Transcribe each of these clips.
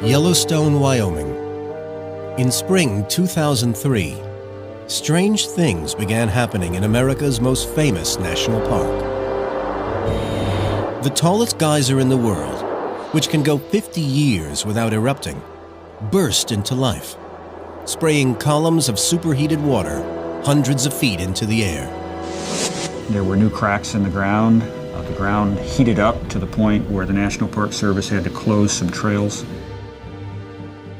Yellowstone, Wyoming. In spring 2003, strange things began happening in America's most famous national park. The tallest geyser in the world, which can go 50 years without erupting, burst into life, spraying columns of superheated water hundreds of feet into the air. There were new cracks in the ground. The ground heated up to the point where the National Park Service had to close some trails.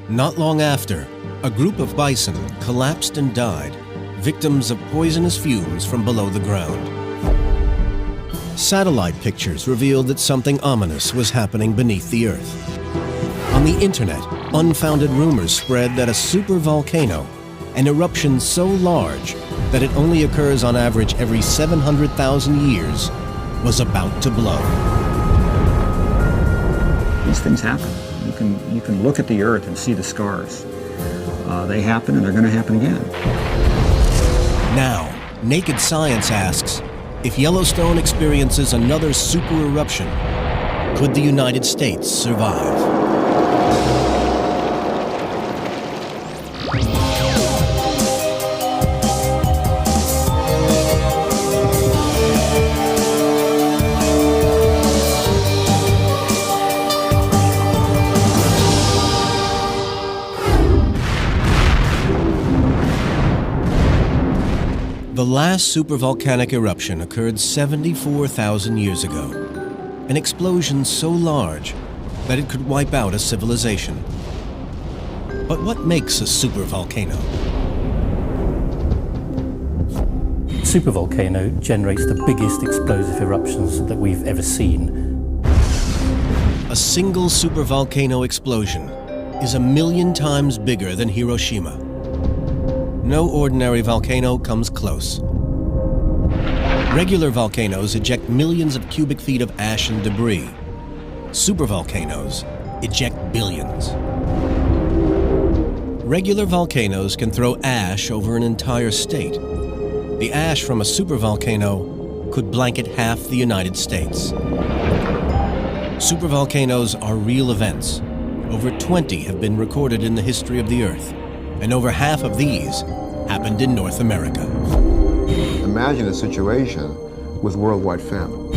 Not long after, a group of bison collapsed and died, victims of poisonous fumes from below the ground. Satellite pictures revealed that something ominous was happening beneath the Earth. On the internet, unfounded rumors spread that a supervolcano, an eruption so large that it only occurs on average every 700,000 years, was about to blow. These things happen. You can look at the Earth and see the scars. They happen and they're going to happen again. Now, Naked Science asks, if Yellowstone experiences another super-eruption, could the United States survive? The last supervolcanic eruption occurred 74,000 years ago, an explosion so large that it could wipe out a civilization. But what makes a supervolcano? Supervolcano generates the biggest explosive eruptions that we've ever seen. A single supervolcano explosion is 1,000,000 times bigger than Hiroshima. No ordinary volcano comes close. Regular volcanoes eject millions of cubic feet of ash and debris. Supervolcanoes eject billions. Regular volcanoes can throw ash over an entire state. The ash from a supervolcano could blanket half the United States. Supervolcanoes are real events. Over 20 have been recorded in the history of the Earth, and over half of these happened in North America. Imagine a situation with worldwide famine.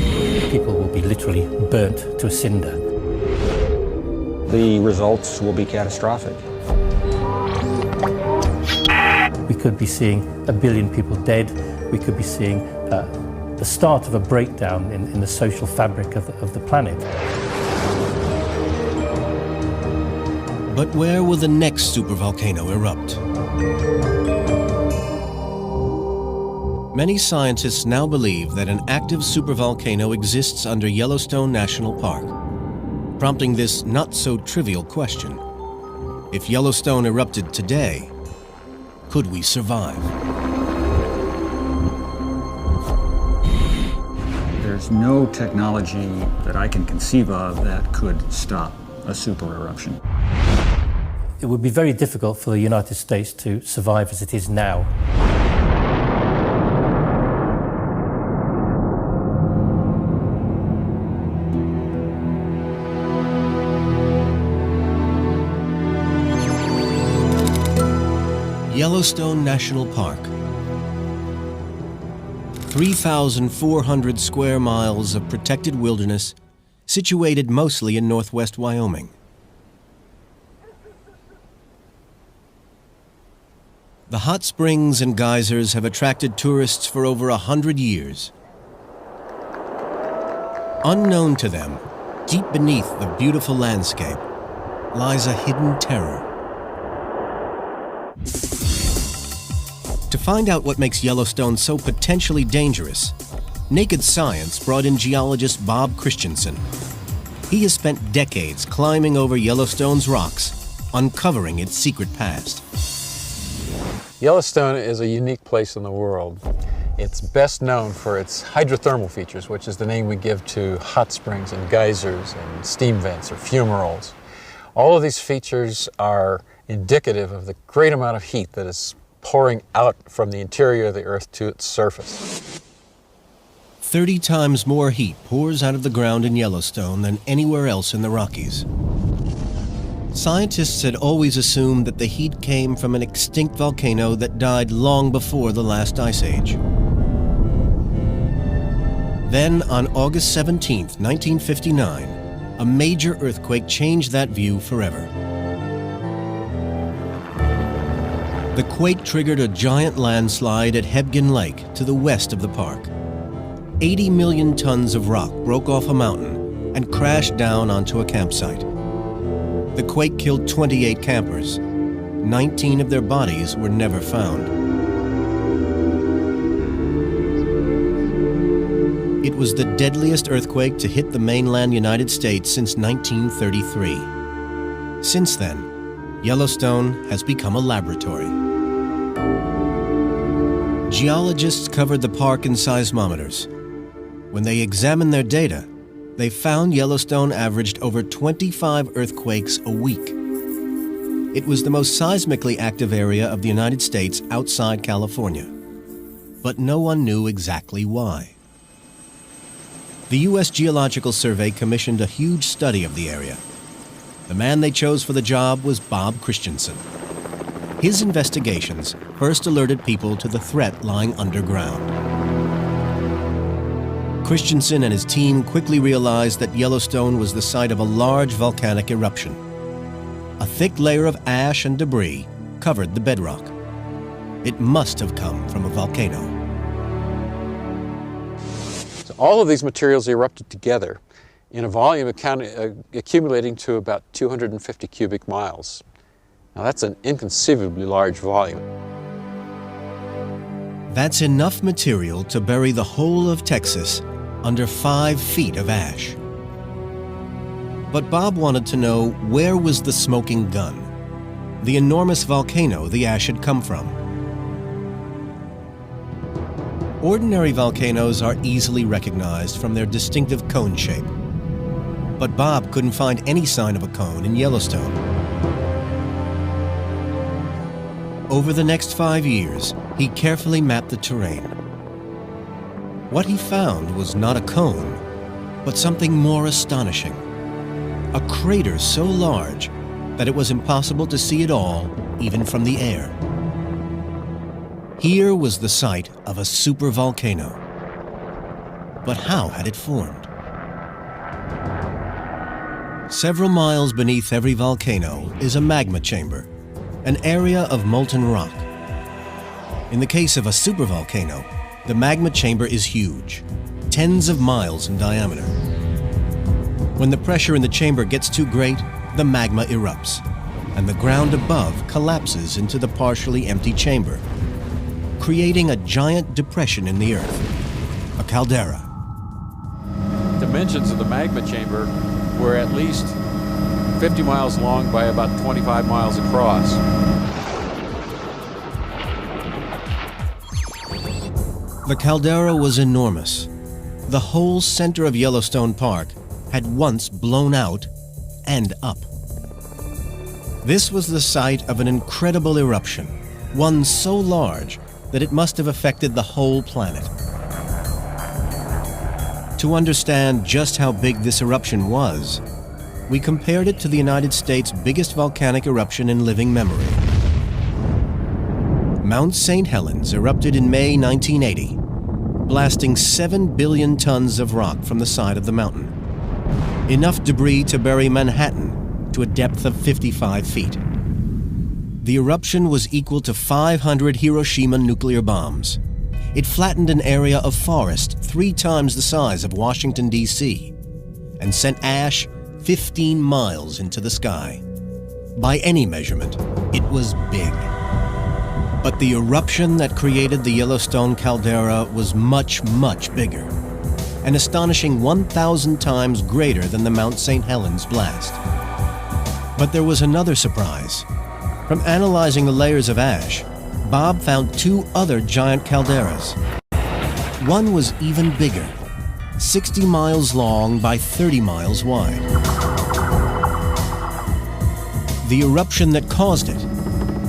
People will be literally burnt to a cinder. The results will be catastrophic. We could be seeing 1 billion people dead. We could be seeing the start of a breakdown in the social fabric of the planet. But where will the next supervolcano erupt? Many scientists now believe that an active supervolcano exists under Yellowstone National Park, prompting this not-so-trivial question. If Yellowstone erupted today, could we survive? There's no technology that I can conceive of that could stop a super-eruption. It would be very difficult for the United States to survive as it is now. Yellowstone National Park. 3,400 square miles of protected wilderness situated mostly in northwest Wyoming. The hot springs and geysers have attracted tourists for over 100 years. Unknown to them, deep beneath the beautiful landscape, lies a hidden terror. To find out what makes Yellowstone so potentially dangerous, Naked Science brought in geologist Bob Christensen. He has spent decades climbing over Yellowstone's rocks, uncovering its secret past. Yellowstone is a unique place in the world. It's best known for its hydrothermal features, which is the name we give to hot springs and geysers and steam vents or fumaroles. All of these features are indicative of the great amount of heat that is pouring out from the interior of the Earth to its surface. 30 times more heat pours out of the ground in Yellowstone than anywhere else in the Rockies. Scientists had always assumed that the heat came from an extinct volcano that died long before the last ice age. Then, on August 17, 1959, a major earthquake changed that view forever. The quake triggered a giant landslide at Hebgen Lake to the west of the park. 80 million tons of rock broke off a mountain and crashed down onto a campsite. The quake killed 28 campers. 19 of their bodies were never found. It was the deadliest earthquake to hit the mainland United States since 1933. Since then, Yellowstone has become a laboratory. Geologists covered the park in seismometers. When they examined their data, they found Yellowstone averaged over 25 earthquakes a week. It was the most seismically active area of the United States outside California. But no one knew exactly why. The U.S. Geological Survey commissioned a huge study of the area. The man they chose for the job was Bob Christensen. His investigations first alerted people to the threat lying underground. Christensen and his team quickly realized that Yellowstone was the site of a large volcanic eruption. A thick layer of ash and debris covered the bedrock. It must have come from a volcano. So all of these materials erupted together in a volume accumulating to about 250 cubic miles. Now that's an inconceivably large volume. That's enough material to bury the whole of Texas under 5 feet of ash. But Bob wanted to know, where was the smoking gun, the enormous volcano the ash had come from? Ordinary volcanoes are easily recognized from their distinctive cone shape. But Bob couldn't find any sign of a cone in Yellowstone. Over the next 5 years, he carefully mapped the terrain. What he found was not a cone, but something more astonishing. A crater so large that it was impossible to see it all, even from the air. Here was the site of a supervolcano. But how had it formed? Several miles beneath every volcano is a magma chamber, an area of molten rock. In the case of a supervolcano, the magma chamber is huge, tens of miles in diameter. When the pressure in the chamber gets too great, the magma erupts, and the ground above collapses into the partially empty chamber, creating a giant depression in the earth, a caldera. Dimensions of the magma chamber were at least 50 miles long by about 25 miles across. The caldera was enormous. The whole center of Yellowstone Park had once blown out and up. This was the site of an incredible eruption, one so large that it must have affected the whole planet. To understand just how big this eruption was, we compared it to the United States' biggest volcanic eruption in living memory. Mount St. Helens erupted in May 1980, blasting 7 billion tons of rock from the side of the mountain. Enough debris to bury Manhattan to a depth of 55 feet. The eruption was equal to 500 Hiroshima nuclear bombs. It flattened an area of forest 3 times the size of Washington, D.C., and sent ash 15 miles into the sky. By any measurement, it was big. But the eruption that created the Yellowstone caldera was much, much bigger, an astonishing 1,000 times greater than the Mount St. Helens blast. But there was another surprise. From analyzing the layers of ash, Bob found 2 other giant calderas. One was even bigger, 60 miles long by 30 miles wide. The eruption that caused it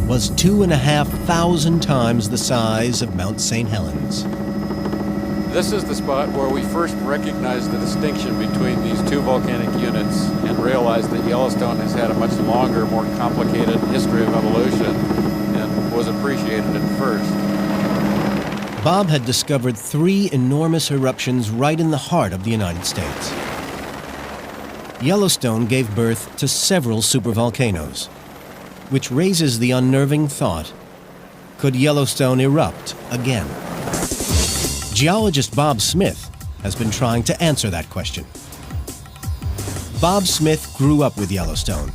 was 2,500 times the size of Mount St. Helens. This is the spot where we first recognized the distinction between these two volcanic units and realized that Yellowstone has had a much longer, more complicated history of evolution than was appreciated at first. Bob had discovered 3 enormous eruptions right in the heart of the United States. Yellowstone gave birth to several supervolcanoes, which raises the unnerving thought, could Yellowstone erupt again? Geologist Bob Smith has been trying to answer that question. Bob Smith grew up with Yellowstone.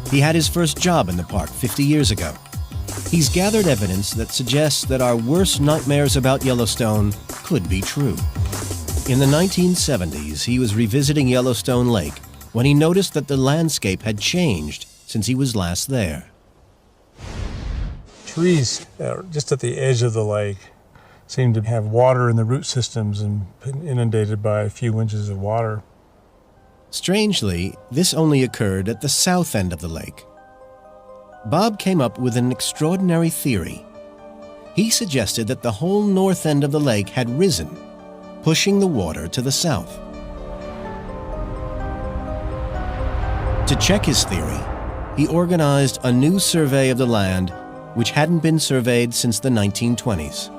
He had his first job in the park 50 years ago. He's gathered evidence that suggests that our worst nightmares about Yellowstone could be true. In the 1970s, he was revisiting Yellowstone Lake when he noticed that the landscape had changed since he was last there. Trees just at the edge of the lake seem to have water in the root systems and been inundated by a few inches of water. Strangely, this only occurred at the south end of the lake. Bob came up with an extraordinary theory. He suggested that the whole north end of the lake had risen, pushing the water to the south. To check his theory, he organized a new survey of the land which hadn't been surveyed since the 1920s.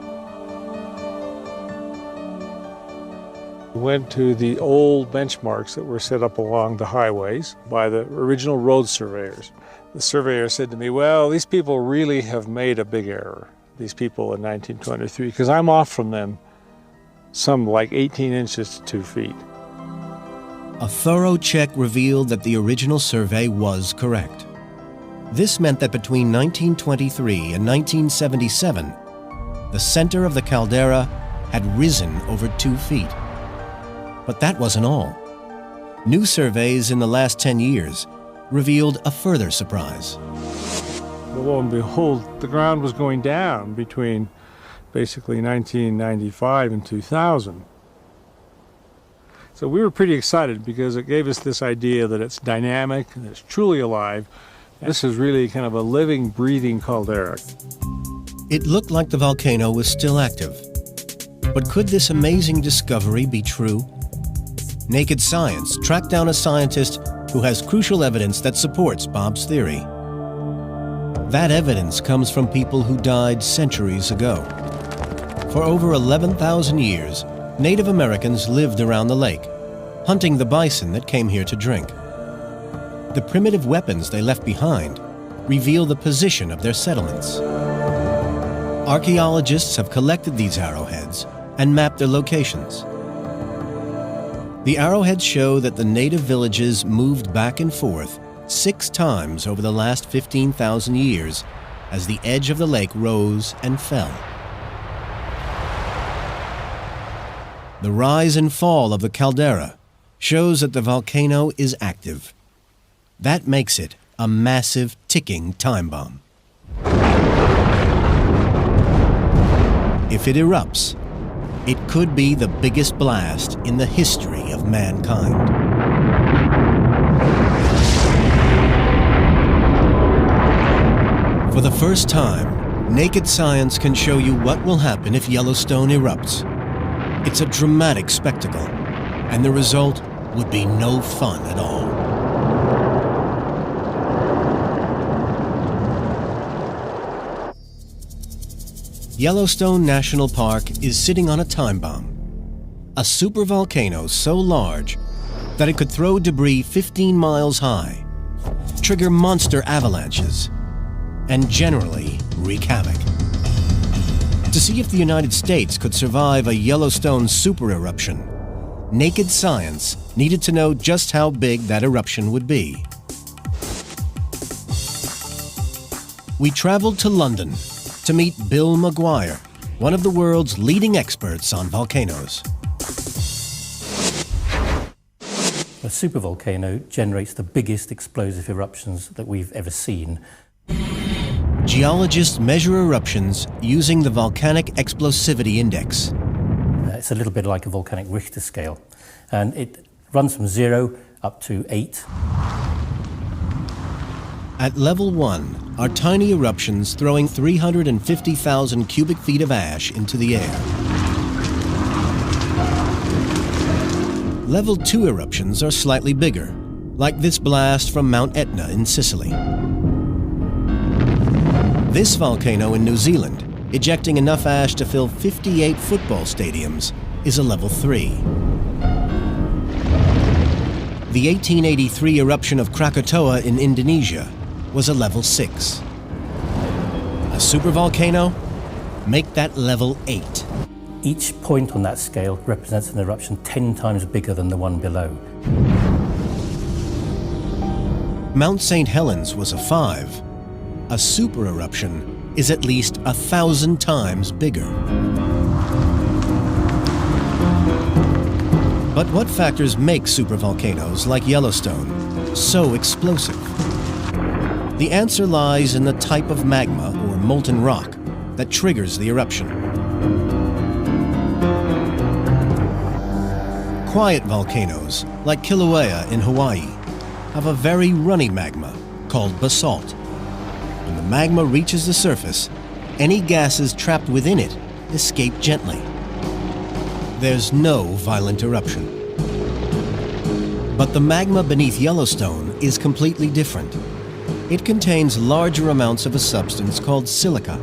We went to the old benchmarks that were set up along the highways by the original road surveyors. The surveyor said to me, well, these people really have made a big error, these people in 1923, because I'm off from them some like 18 inches to 2 feet. A thorough check revealed that the original survey was correct. This meant that between 1923 and 1977, the center of the caldera had risen over 2 feet. But that wasn't all. New surveys in the last 10 years revealed a further surprise. Well, lo and behold, the ground was going down between basically 1995 and 2000. So we were pretty excited because it gave us this idea that it's dynamic and it's truly alive. This is really kind of a living, breathing caldera. It looked like the volcano was still active. But could this amazing discovery be true? Naked Science tracked down a scientist who has crucial evidence that supports Bob's theory. That evidence comes from people who died centuries ago. For over 11,000 years, Native Americans lived around the lake, hunting the bison that came here to drink. The primitive weapons they left behind reveal the position of their settlements. Archaeologists have collected these arrowheads and mapped their locations. The arrowheads show that the native villages moved back and forth 6 times over the last 15,000 years as the edge of the lake rose and fell. The rise and fall of the caldera shows that the volcano is active. That makes it a massive ticking time bomb. If it erupts, it could be the biggest blast in the history of mankind. For the first time, Naked Science can show you what will happen if Yellowstone erupts. It's a dramatic spectacle, and the result would be no fun at all. Yellowstone National Park is sitting on a time bomb, a supervolcano so large that it could throw debris 15 miles high, trigger monster avalanches, and generally wreak havoc. To see if the United States could survive a Yellowstone super-eruption, Naked Science needed to know just how big that eruption would be. We traveled to London to meet Bill Maguire, one of the world's leading experts on volcanoes. A supervolcano generates the biggest explosive eruptions that we've ever seen. Geologists measure eruptions using the Volcanic Explosivity Index. It's a little bit like a volcanic Richter scale, and it runs from 0 up to 8. At level 1 are tiny eruptions throwing 350,000 cubic feet of ash into the air. Level 2 eruptions are slightly bigger, like this blast from Mount Etna in Sicily. This volcano in New Zealand, ejecting enough ash to fill 58 football stadiums, is a level 3. The 1883 eruption of Krakatoa in Indonesia was a level 6. A supervolcano? Make that level 8. Each point on that scale represents an eruption 10 times bigger than the one below. Mount St. Helens was a 5. A super-eruption is at least 1,000 times bigger. But what factors make supervolcanoes like Yellowstone so explosive? The answer lies in the type of magma or molten rock that triggers the eruption. Quiet volcanoes, like Kilauea in Hawaii, have a very runny magma called basalt. When the magma reaches the surface, any gases trapped within it escape gently. There's no violent eruption. But the magma beneath Yellowstone is completely different. It contains larger amounts of a substance called silica,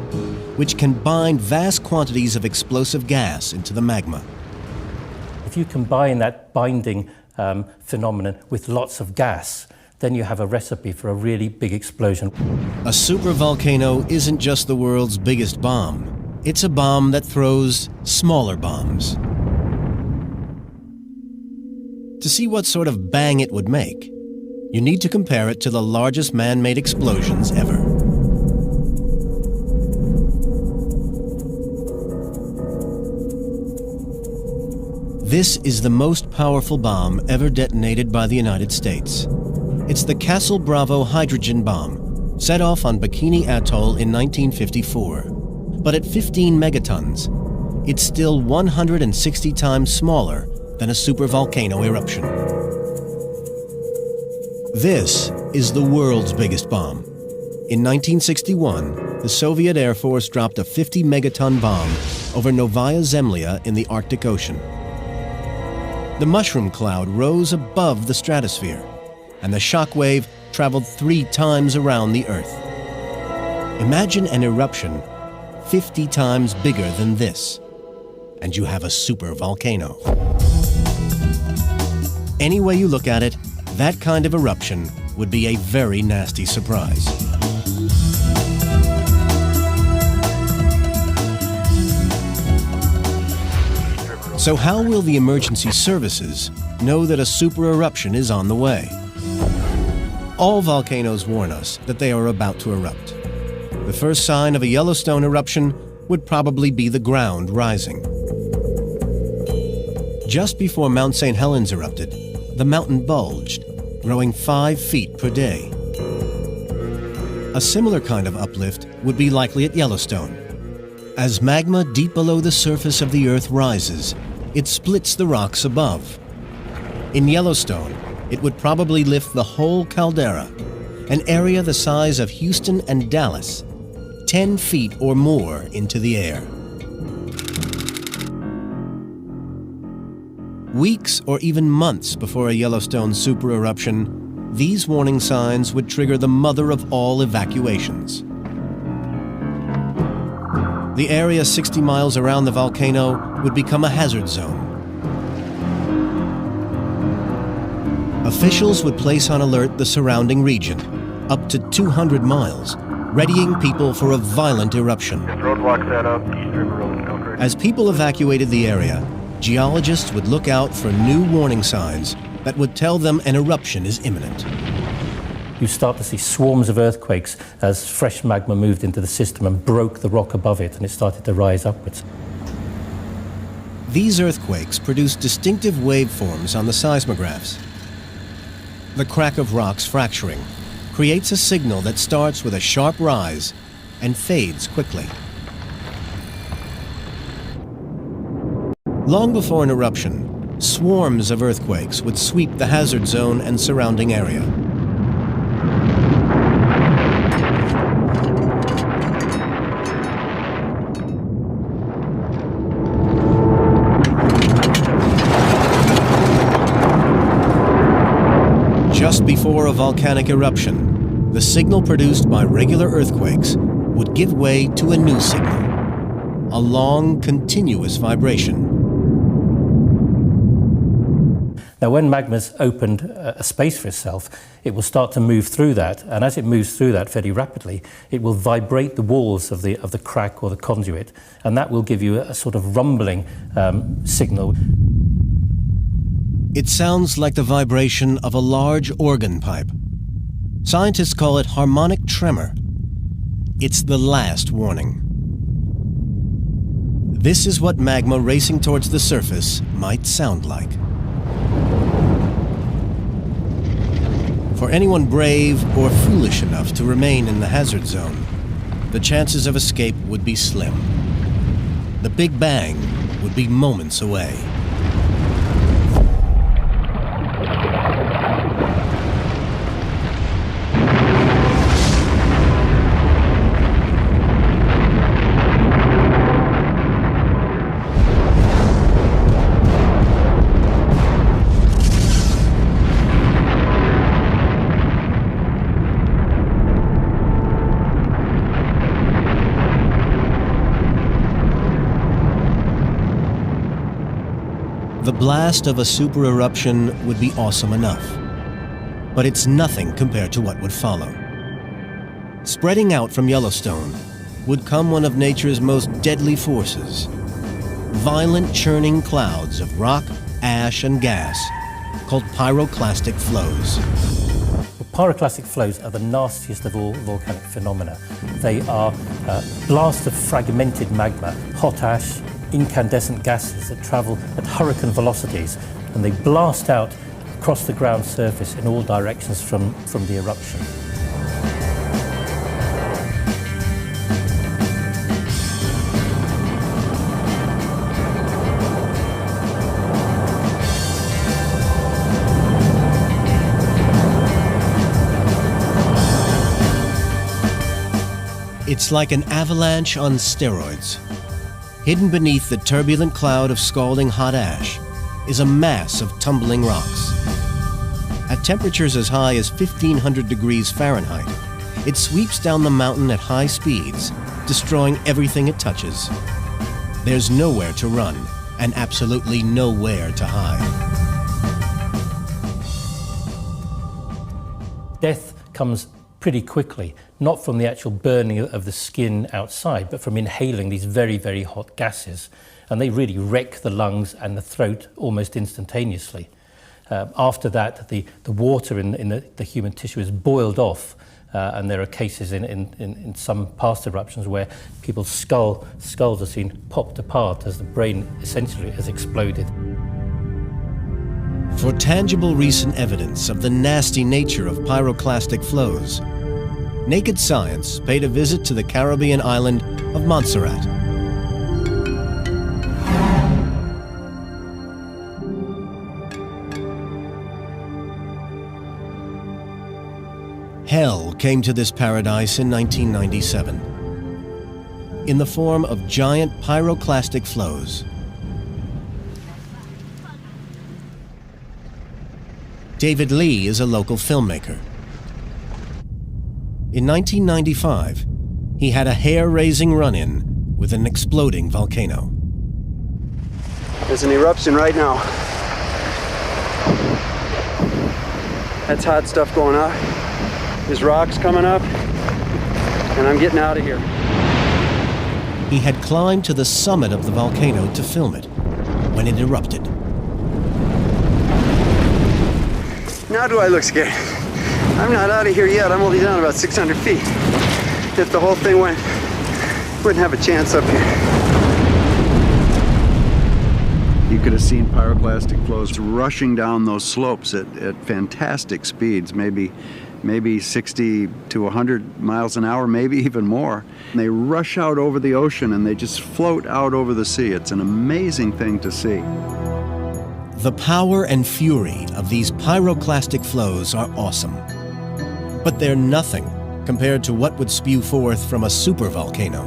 which can bind vast quantities of explosive gas into the magma. If you combine that binding phenomenon with lots of gas, then you have a recipe for a really big explosion. A supervolcano isn't just the world's biggest bomb. It's a bomb that throws smaller bombs. To see what sort of bang it would make, you need to compare it to the largest man-made explosions ever. This is the most powerful bomb ever detonated by the United States. It's the Castle Bravo hydrogen bomb, set off on Bikini Atoll in 1954. But at 15 megatons, it's still 160 times smaller than a supervolcano eruption. This is the world's biggest bomb. In 1961, the Soviet Air Force dropped a 50 megaton bomb over Novaya Zemlya in the Arctic Ocean. The mushroom cloud rose above the stratosphere, and the shock wave traveled 3 times around the Earth. Imagine an eruption 50 times bigger than this, and you have a supervolcano. Any way you look at it, that kind of eruption would be a very nasty surprise. So how will the emergency services know that a super-eruption is on the way? All volcanoes warn us that they are about to erupt. The first sign of a Yellowstone eruption would probably be the ground rising. Just before Mount St. Helens erupted, the mountain bulged, growing 5 feet per day. A similar kind of uplift would be likely at Yellowstone. As magma deep below the surface of the Earth rises, it splits the rocks above. In Yellowstone, it would probably lift the whole caldera, an area the size of Houston and Dallas, 10 feet or more into the air. Weeks or even months before a Yellowstone super-eruption, these warning signs would trigger the mother of all evacuations. The area 60 miles around the volcano would become a hazard zone. Officials would place on alert the surrounding region, up to 200 miles, readying people for a violent eruption. Roadblock set up, East River Road, no correct. As people evacuated the area, geologists would look out for new warning signs that would tell them an eruption is imminent. You start to see swarms of earthquakes as fresh magma moved into the system and broke the rock above it, and it started to rise upwards. These earthquakes produce distinctive waveforms on the seismographs. The crack of rocks fracturing creates a signal that starts with a sharp rise and fades quickly. Long before an eruption, swarms of earthquakes would sweep the hazard zone and surrounding area. Just before a volcanic eruption, the signal produced by regular earthquakes would give way to a new signal, a long, continuous vibration. Now, when magma's opened a space for itself, it will start to move through that, and as it moves through that very rapidly, it will vibrate the walls of the crack or the conduit, and that will give you a sort of rumbling signal. It sounds like the vibration of a large organ pipe. Scientists call it harmonic tremor. It's the last warning. This is what magma racing towards the surface might sound like. For anyone brave or foolish enough to remain in the hazard zone, the chances of escape would be slim. The Big Bang would be moments away. The blast of a super-eruption would be awesome enough, but it's nothing compared to what would follow. Spreading out from Yellowstone would come one of nature's most deadly forces, violent churning clouds of rock, ash, and gas called pyroclastic flows. Pyroclastic flows are the nastiest of all volcanic phenomena. They are blasts of fragmented magma, hot ash, incandescent gases that travel at hurricane velocities, and they blast out across the ground surface in all directions from the eruption. It's like an avalanche on steroids. Hidden beneath the turbulent cloud of scalding hot ash is a mass of tumbling rocks. At temperatures as high as 1,500 degrees Fahrenheit, it sweeps down the mountain at high speeds, destroying everything it touches. There's nowhere to run, and absolutely nowhere to hide. Death comes pretty quickly, not from the actual burning of the skin outside, but from inhaling these very, very hot gases. And they really wreck the lungs and the throat almost instantaneously. After that, the water in the human tissue is boiled off, and there are cases in some past eruptions where people's skulls are seen popped apart as the brain essentially has exploded. For tangible recent evidence of the nasty nature of pyroclastic flows, Naked Science paid a visit to the Caribbean island of Montserrat. Hell came to this paradise in 1997 in the form of giant pyroclastic flows. David Lee is a local filmmaker. In 1995, he had a hair-raising run-in with an exploding volcano. There's an eruption right now. That's hot stuff going up. There's rocks coming up, and I'm getting out of here. He had climbed to the summit of the volcano to film it when it erupted. Now do I look scared? I'm not out of here yet. I'm only down about 600 feet. If the whole thing wouldn't have a chance up here. You could have seen pyroclastic flows rushing down those slopes at fantastic speeds, maybe 60 to 100 miles an hour, maybe even more. And they rush out over the ocean and they just float out over the sea. It's an amazing thing to see. The power and fury of these pyroclastic flows are awesome. But they're nothing compared to what would spew forth from a supervolcano.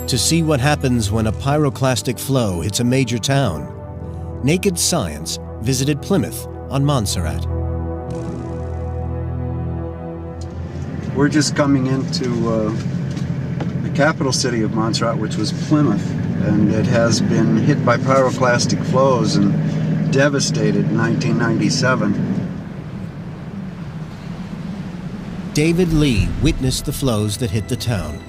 To see what happens when a pyroclastic flow hits a major town, Naked Science visited Plymouth on Montserrat. We're just coming into the capital city of Montserrat, which was Plymouth, and it has been hit by pyroclastic flows and devastated in 1997. David Lee witnessed the flows that hit the town.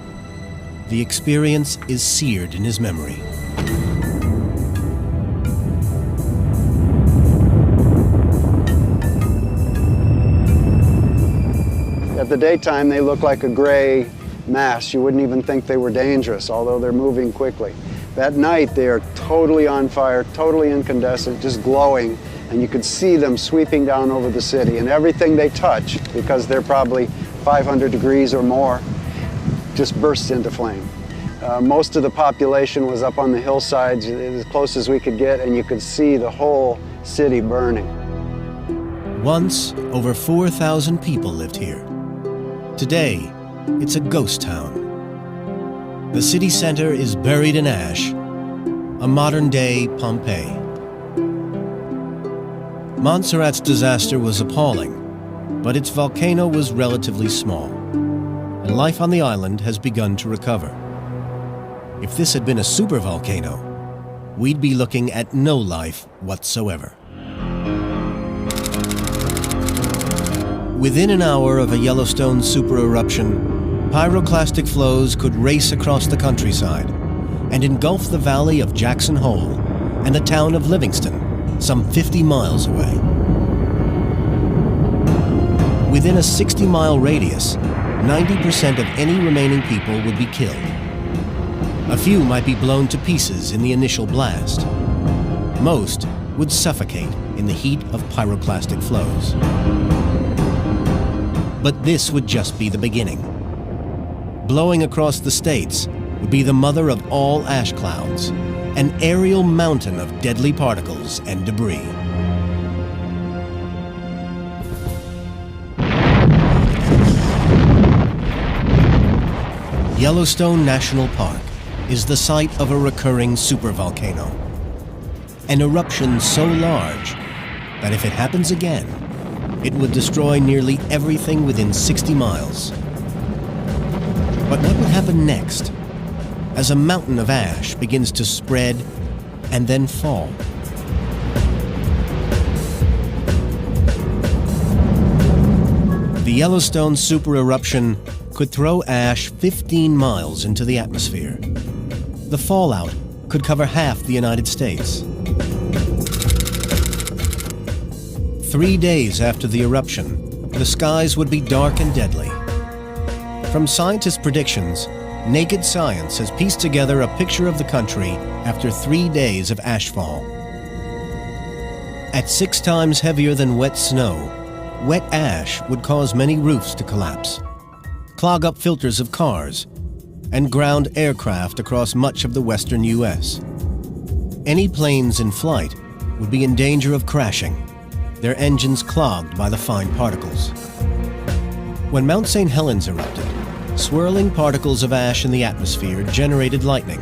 The experience is seared in his memory. At the daytime, they look like a gray mass. You wouldn't even think they were dangerous, although they're moving quickly. That night, they are totally on fire, totally incandescent, just glowing, and you could see them sweeping down over the city, and everything they touch, because they're probably 500 degrees or more, just bursts into flame. Most of the population was up on the hillsides, as close as we could get, and you could see the whole city burning. Once, over 4,000 people lived here. Today, it's a ghost town. The city center is buried in ash, a modern-day Pompeii. Montserrat's disaster was appalling, but its volcano was relatively small, and life on the island has begun to recover. If this had been a supervolcano, we'd be looking at no life whatsoever. Within an hour of a Yellowstone super-eruption, pyroclastic flows could race across the countryside and engulf the valley of Jackson Hole and the town of Livingston, some 50 miles away. Within a 60-mile radius, 90% of any remaining people would be killed. A few might be blown to pieces in the initial blast. Most would suffocate in the heat of pyroclastic flows. But this would just be the beginning. Blowing across the states would be the mother of all ash clouds, an aerial mountain of deadly particles and debris. Yellowstone National Park is the site of a recurring supervolcano. An eruption so large that if it happens again, it would destroy nearly everything within 60 miles. But what would happen next as a mountain of ash begins to spread and then fall? The Yellowstone super-eruption could throw ash 15 miles into the atmosphere. The fallout could cover half the United States. 3 days after the eruption, the skies would be dark and deadly. From scientists' predictions, Naked Science has pieced together a picture of the country after 3 days of ashfall. At 6 times heavier than wet snow, wet ash would cause many roofs to collapse, clog up filters of cars, and ground aircraft across much of the western U.S. Any planes in flight would be in danger of crashing, their engines clogged by the fine particles. When Mount St. Helens erupted, swirling particles of ash in the atmosphere generated lightning,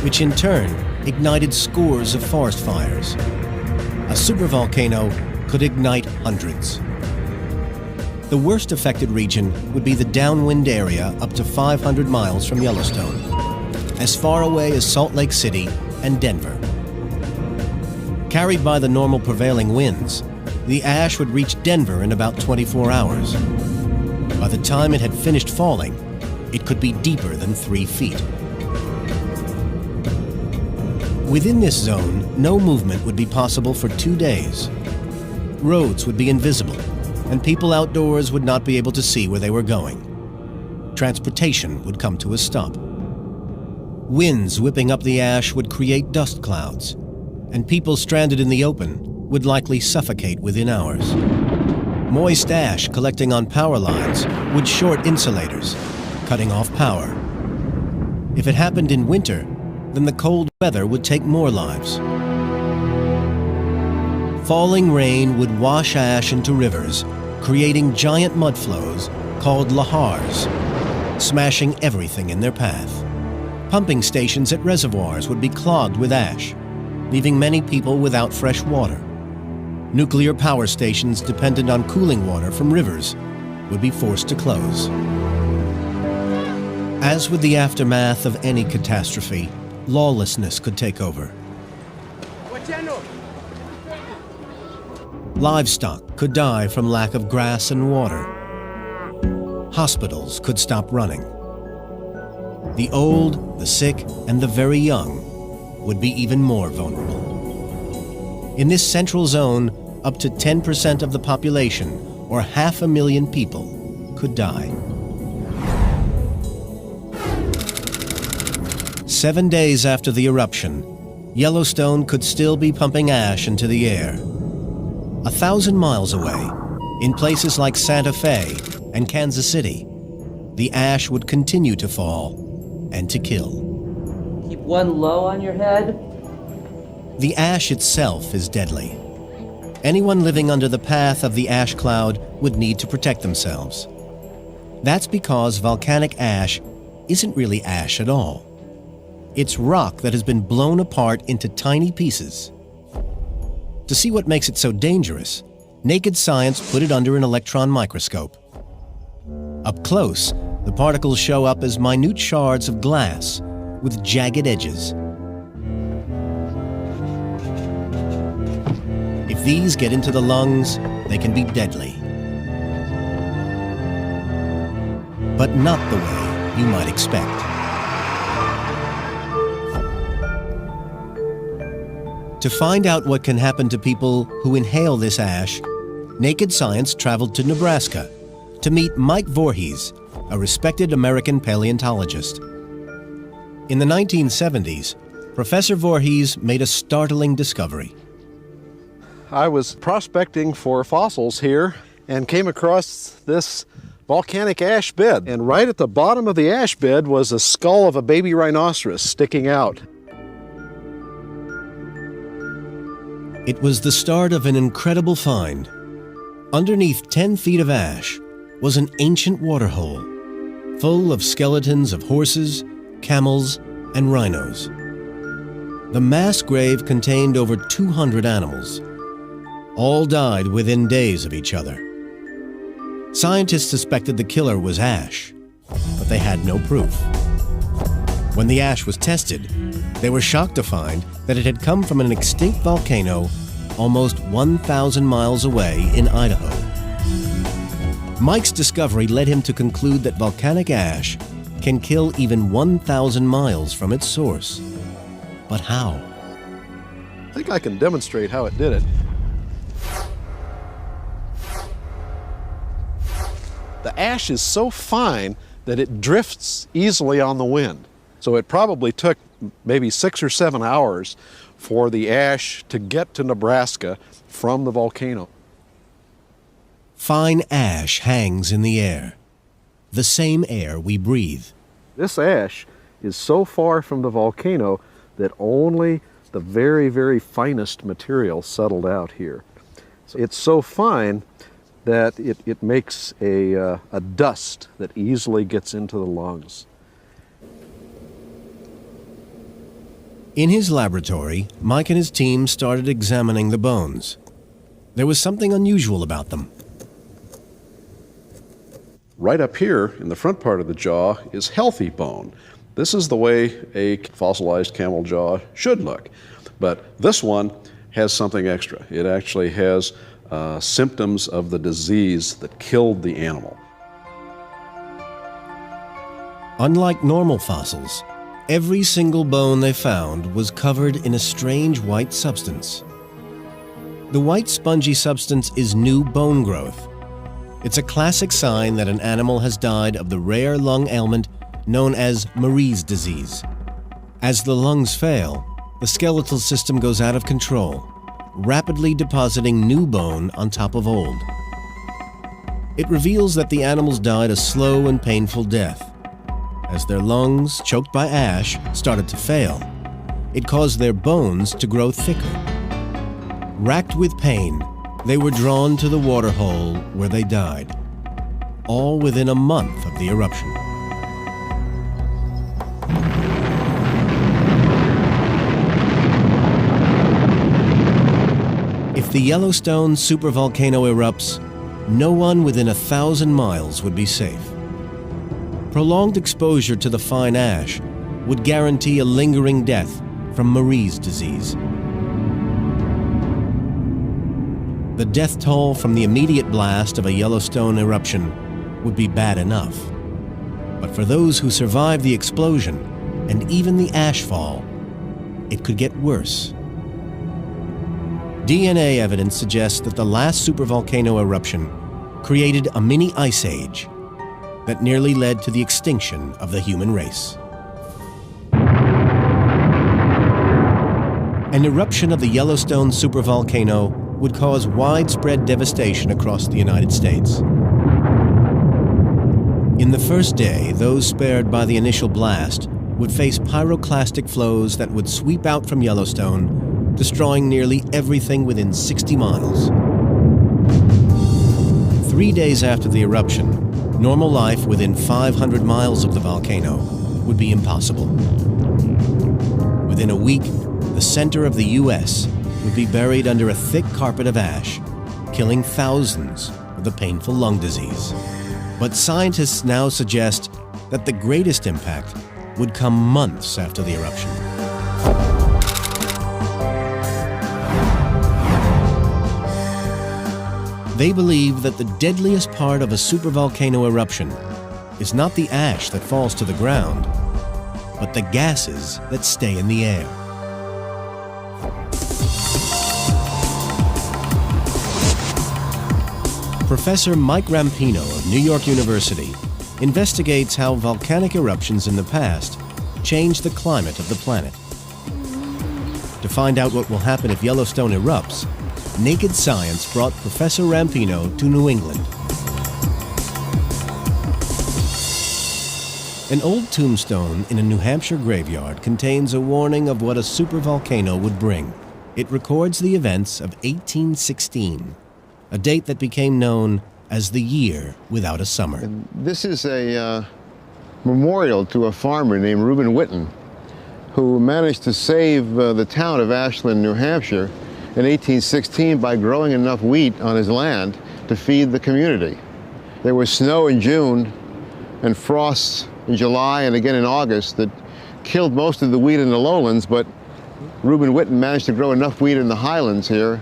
which in turn ignited scores of forest fires. A supervolcano could ignite hundreds. The worst affected region would be the downwind area up to 500 miles from Yellowstone, as far away as Salt Lake City and Denver. Carried by the normal prevailing winds, the ash would reach Denver in about 24 hours. By the time it had finished falling, it could be deeper than 3 feet. Within this zone, no movement would be possible for 2 days. Roads would be invisible, and people outdoors would not be able to see where they were going. Transportation would come to a stop. Winds whipping up the ash would create dust clouds, and people stranded in the open would likely suffocate within hours. Moist ash collecting on power lines would short insulators, cutting off power. If it happened in winter, then the cold weather would take more lives. Falling rain would wash ash into rivers, creating giant mudflows called lahars, smashing everything in their path. Pumping stations at reservoirs would be clogged with ash, leaving many people without fresh water. nuclear power stations dependent on cooling water from rivers would be forced to close. As with the aftermath of any catastrophe, lawlessness could take over. Livestock could die from lack of grass and water. Hospitals could stop running. The old, the sick, and the very young would be even more vulnerable. In this central zone, up to 10% of the population, or 500,000 people, could die. 7 days after the eruption, Yellowstone could still be pumping ash into the air. 1,000 miles away, in places like Santa Fe and Kansas City, the ash would continue to fall and to kill. Keep one low on your head. The ash itself is deadly. Anyone living under the path of the ash cloud would need to protect themselves. That's because volcanic ash isn't really ash at all. It's rock that has been blown apart into tiny pieces. To see what makes it so dangerous, naked science put it under an electron microscope. Up close, the particles show up as minute shards of glass with jagged edges. If these get into the lungs, they can be deadly. But not the way you might expect. To find out what can happen to people who inhale this ash, Naked Science traveled to Nebraska to meet Mike Voorhees, a respected American paleontologist. In the 1970s, Professor Voorhees made a startling discovery. I was prospecting for fossils here and came across this volcanic ash bed. And right at the bottom of the ash bed was a skull of a baby rhinoceros sticking out. It was the start of an incredible find. Underneath 10 feet of ash was an ancient waterhole, full of skeletons of horses, camels, and rhinos. The mass grave contained over 200 animals. All died within days of each other. Scientists suspected the killer was ash, but they had no proof. When the ash was tested, they were shocked to find that it had come from an extinct volcano almost 1,000 miles away in Idaho. Mike's discovery led him to conclude that volcanic ash can kill even 1,000 miles from its source. But how? I think I can demonstrate how it did it. The ash is so fine that it drifts easily on the wind. So it probably took maybe 6 or 7 hours for the ash to get to Nebraska from the volcano. Fine ash hangs in the air, the same air we breathe. This ash is so far from the volcano that only the very, very finest material settled out here. So it's so fine that it makes a dust that easily gets into the lungs. In his laboratory, Mike and his team started examining the bones. There was something unusual about them. Right up here in the front part of the jaw is healthy bone. This is the way a fossilized camel jaw should look. But this one has something extra. It actually has symptoms of the disease that killed the animal. Unlike normal fossils, every single bone they found was covered in a strange white substance. The white spongy substance is new bone growth. It's a classic sign that an animal has died of the rare lung ailment known as Marie's disease. As the lungs fail, the skeletal system goes out of control, rapidly depositing new bone on top of old. It reveals that the animals died a slow and painful death. As their lungs, choked by ash, started to fail, it caused their bones to grow thicker. Racked with pain, they were drawn to the waterhole where they died, all within a month of the eruption. If If the Yellowstone supervolcano erupts, no one within 1,000 miles would be safe. Prolonged exposure to the fine ash would guarantee a lingering death from Marie's disease. The death toll from the immediate blast of a Yellowstone eruption would be bad enough. But for those who survived the explosion and even the ash fall, it could get worse. DNA evidence suggests that the last supervolcano eruption created a mini ice age that nearly led to the extinction of the human race. An eruption of the Yellowstone supervolcano would cause widespread devastation across the United States. In the first day, those spared by the initial blast would face pyroclastic flows that would sweep out from Yellowstone, destroying nearly everything within 60 miles. 3 days after the eruption, normal life within 500 miles of the volcano would be impossible. Within a week, the center of the U.S. would be buried under a thick carpet of ash, killing thousands with a painful lung disease. But scientists now suggest that the greatest impact would come months after the eruption. They believe that the deadliest part of a supervolcano eruption is not the ash that falls to the ground, but the gases that stay in the air. Professor Mike Rampino of New York University investigates how volcanic eruptions in the past changed the climate of the planet. To find out what will happen if Yellowstone erupts, Naked Science brought Professor Rampino to New England. An old tombstone in a New Hampshire graveyard contains a warning of what a supervolcano would bring. It records the events of 1816, a date that became known as the year without a summer. And this is a memorial to a farmer named Reuben Whitten, who managed to save the town of Ashland, New Hampshire in 1816 by growing enough wheat on his land to feed the community. There was snow in June and frosts in July and again in August that killed most of the wheat in the lowlands, but Reuben Whitten managed to grow enough wheat in the highlands here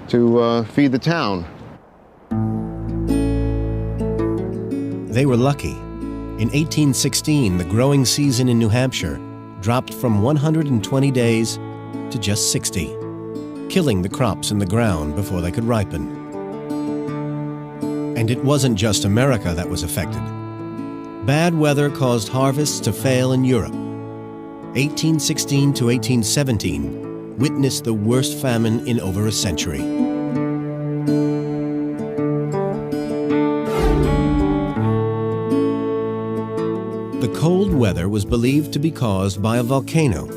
to feed the town. They were lucky. In 1816, the growing season in New Hampshire dropped from 120 days to just 60, killing the crops in the ground before they could ripen. And it wasn't just America that was affected. Bad weather caused harvests to fail in Europe. 1816 to 1817 witnessed the worst famine in over a century. The cold weather was believed to be caused by a volcano.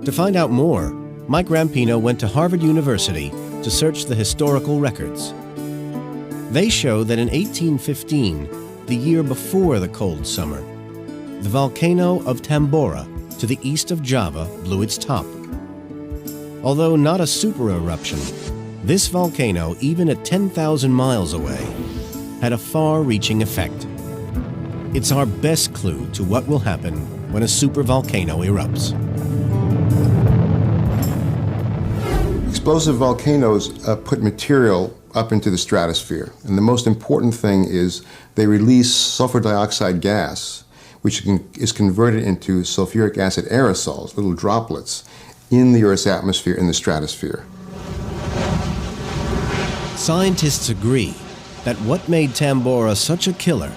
To find out more, Mike Rampino went to Harvard University to search the historical records. They show that in 1815, the year before the cold summer, the volcano of Tambora to the east of Java blew its top. Although not a super-eruption, this volcano, even at 10,000 miles away, had a far-reaching effect. It's our best clue to what will happen when a supervolcano erupts. Explosive volcanoes put material up into the stratosphere. And the most important thing is they release sulfur dioxide gas, which is converted into sulfuric acid aerosols, little droplets, in the Earth's atmosphere in the stratosphere. Scientists agree that what made Tambora such a killer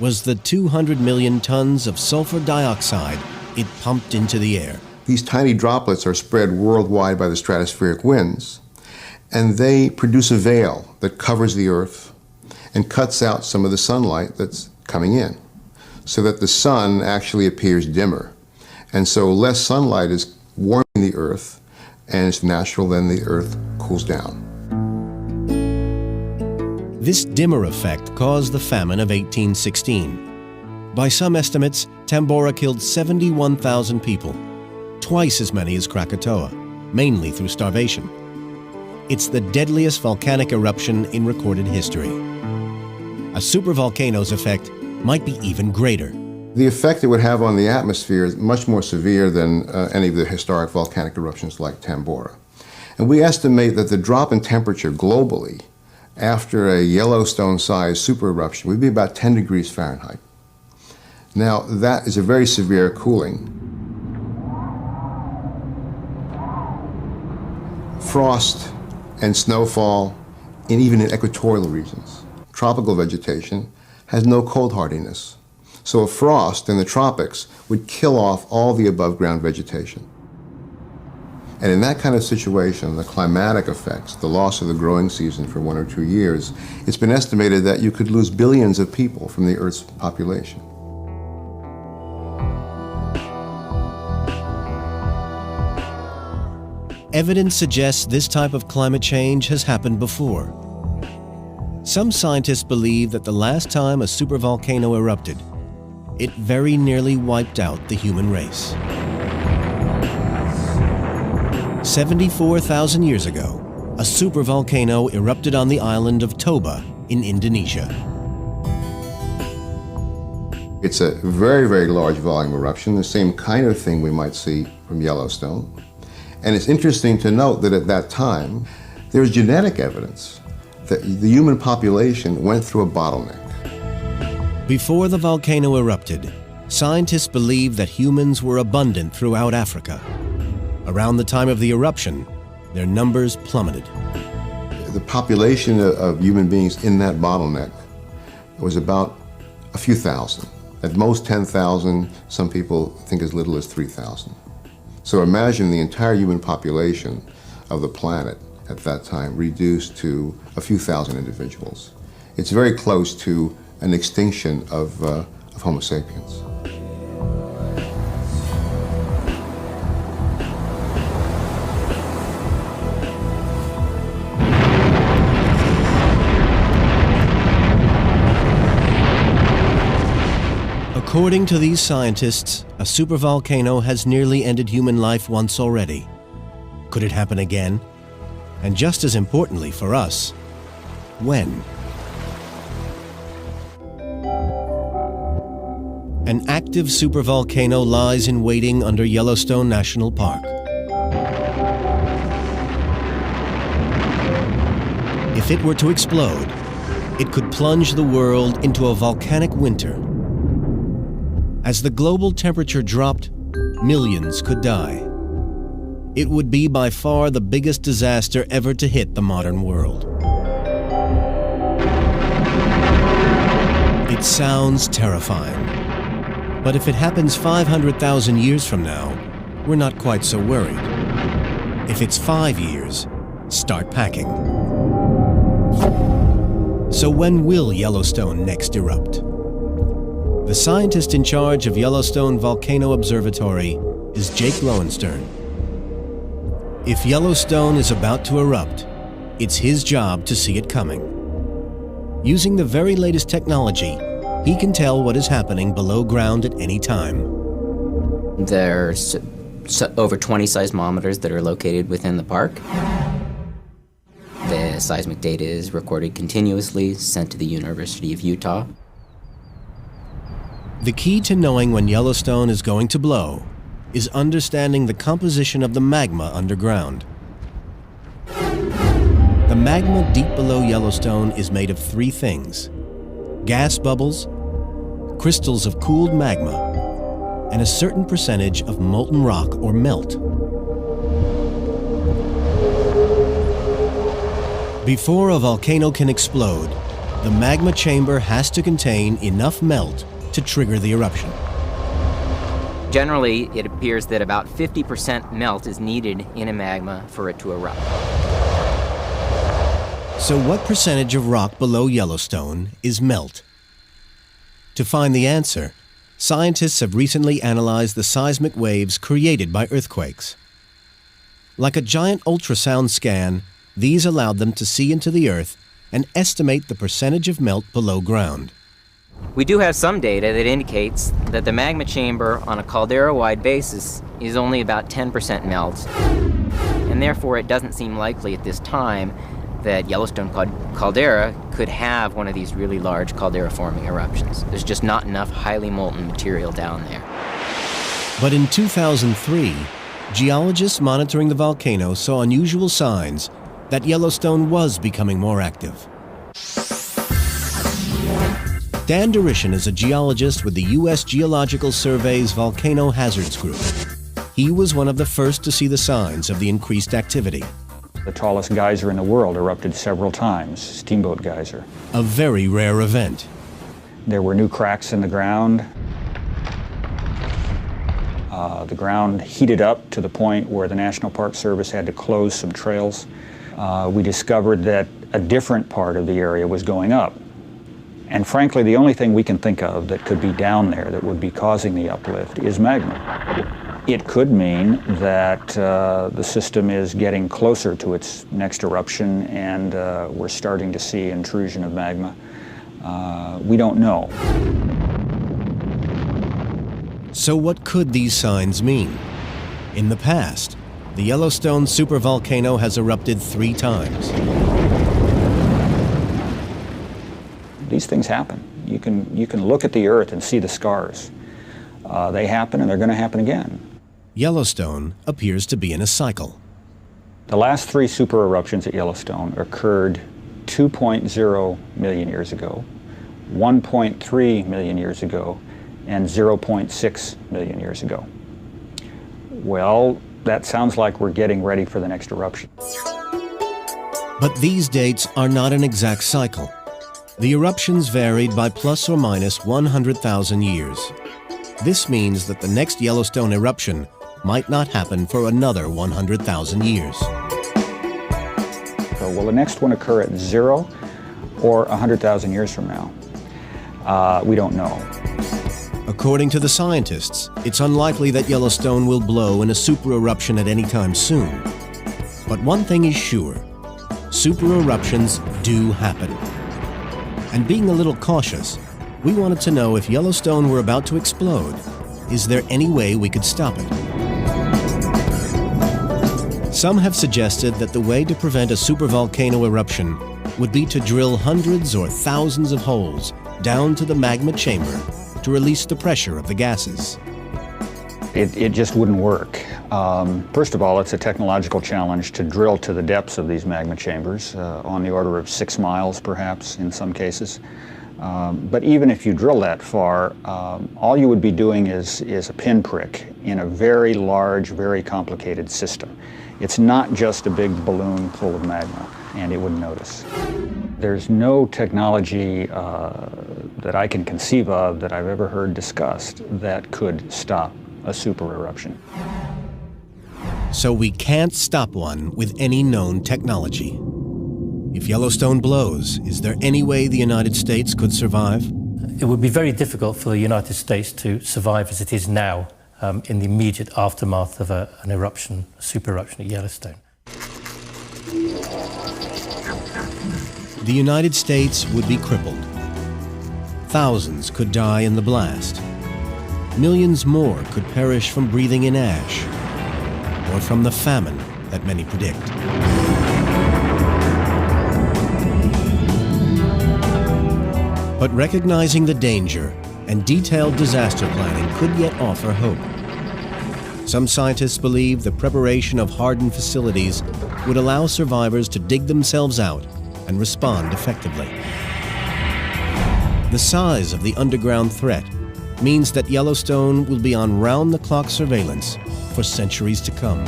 was the 200 million tons of sulfur dioxide it pumped into the air. These tiny droplets are spread worldwide by the stratospheric winds, and they produce a veil that covers the Earth and cuts out some of the sunlight that's coming in, so that the sun actually appears dimmer. And so less sunlight is warming the Earth, and it's natural then the Earth cools down. This dimmer effect caused the famine of 1816. By some estimates, Tambora killed 71,000 people, twice as many as Krakatoa, mainly through starvation. It's the deadliest volcanic eruption in recorded history. A supervolcano's effect might be even greater. The effect it would have on the atmosphere is much more severe than any of the historic volcanic eruptions like Tambora. And we estimate that the drop in temperature globally after a Yellowstone-sized super-eruption would be about 10 degrees Fahrenheit. Now, that is a very severe cooling. Frost and snowfall, and even in equatorial regions. Tropical vegetation has no cold hardiness. So a frost in the tropics would kill off all the above-ground vegetation. And in that kind of situation, the climatic effects, the loss of the growing season for 1 or 2 years, it's been estimated that you could lose billions of people from the Earth's population. Evidence suggests this type of climate change has happened before. Some scientists believe that the last time a supervolcano erupted, it very nearly wiped out the human race. 74,000 years ago, a supervolcano erupted on the island of Toba in Indonesia. It's a very, very large volume eruption, the same kind of thing we might see from Yellowstone. And it's interesting to note that at that time, there was genetic evidence that the human population went through a bottleneck. Before the volcano erupted, scientists believed that humans were abundant throughout Africa. Around the time of the eruption, their numbers plummeted. The population of human beings in that bottleneck was about a few thousand. At most 10,000, some people think as little as 3,000. So imagine the entire human population of the planet at that time reduced to a few thousand individuals. It's very close to an extinction of Homo sapiens. According to these scientists, a supervolcano has nearly ended human life once already. Could it happen again? And just as importantly for us, when? An active supervolcano lies in waiting under Yellowstone National Park. If it were to explode, it could plunge the world into a volcanic winter. As the global temperature dropped, millions could die. It would be by far the biggest disaster ever to hit the modern world. It sounds terrifying. But if it happens 500,000 years from now, we're not quite so worried. If it's 5 years, start packing. So when will Yellowstone next erupt? The scientist in charge of Yellowstone Volcano Observatory is Jake Lowenstern. If Yellowstone is about to erupt, it's his job to see it coming. Using the very latest technology, he can tell what is happening below ground at any time. There's over 20 seismometers that are located within the park. The seismic data is recorded continuously, sent to the University of Utah. The key to knowing when Yellowstone is going to blow is understanding the composition of the magma underground. The magma deep below Yellowstone is made of 3 things: gas bubbles, crystals of cooled magma, and a certain percentage of molten rock or melt. Before a volcano can explode, the magma chamber has to contain enough melt to trigger the eruption. Generally, it appears that about 50% melt is needed in a magma for it to erupt. So what percentage of rock below Yellowstone is melt? To find the answer, scientists have recently analyzed the seismic waves created by earthquakes. Like a giant ultrasound scan, these allowed them to see into the earth and estimate the percentage of melt below ground. We do have some data that indicates that the magma chamber on a caldera-wide basis is only about 10% melt. And therefore, it doesn't seem likely at this time that Yellowstone caldera could have one of these really large caldera-forming eruptions. There's just not enough highly molten material down there. But in 2003, geologists monitoring the volcano saw unusual signs that Yellowstone was becoming more active. Dan Durishan is a geologist with the U.S. Geological Survey's Volcano Hazards Group. He was one of the first to see the signs of the increased activity. The tallest geyser in the world erupted several times, Steamboat Geyser. A very rare event. There were new cracks in the ground. The ground heated up to the point where the National Park Service had to close some trails. We discovered that a different part of the area was going up. And frankly, the only thing we can think of that could be down there that would be causing the uplift is magma. It could mean that the system is getting closer to its next eruption and we're starting to see intrusion of magma. We don't know. So what could these signs mean? In the past, the Yellowstone supervolcano has erupted 3 times. These things happen. You can look at the Earth and see the scars. They happen and they're going to happen again. Yellowstone appears to be in a cycle. The last 3 super-eruptions at Yellowstone occurred 2.0 million years ago, 1.3 million years ago, and 0.6 million years ago. Well, that sounds like we're getting ready for the next eruption. But these dates are not an exact cycle. The eruptions varied by plus or minus 100,000 years. This means that the next Yellowstone eruption might not happen for another 100,000 years. So will the next one occur at 0 or 100,000 years from now? We don't know. According to the scientists, it's unlikely that Yellowstone will blow in a super-eruption at any time soon. But one thing is sure, super-eruptions do happen. And being a little cautious, we wanted to know if Yellowstone were about to explode, is there any way we could stop it? Some have suggested that the way to prevent a supervolcano eruption would be to drill hundreds or thousands of holes down to the magma chamber to release the pressure of the gases. It just wouldn't work. First of all, it's a technological challenge to drill to the depths of these magma chambers, on the order of 6 miles perhaps in some cases. But even if you drill that far, all you would be doing is a pinprick in a very large, very complicated system. It's not just a big balloon full of magma, and it wouldn't notice. There's no technology that I can conceive of that I've ever heard discussed that could stop a super-eruption. So we can't stop one with any known technology. If Yellowstone blows, is there any way the United States could survive? It would be very difficult for the United States to survive as it is now in the immediate aftermath of an eruption, a super-eruption at Yellowstone. The United States would be crippled. Thousands could die in the blast. Millions more could perish from breathing in ash, or from the famine that many predict. But recognizing the danger and detailed disaster planning could yet offer hope. Some scientists believe the preparation of hardened facilities would allow survivors to dig themselves out and respond effectively. The size of the underground threat means that Yellowstone will be on round-the-clock surveillance for centuries to come.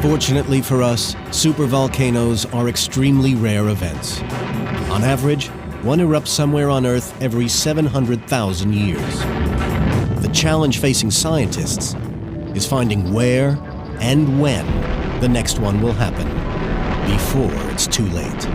Fortunately for us, supervolcanoes are extremely rare events. On average, one erupts somewhere on Earth every 700,000 years. The challenge facing scientists is finding where and when the next one will happen before it's too late.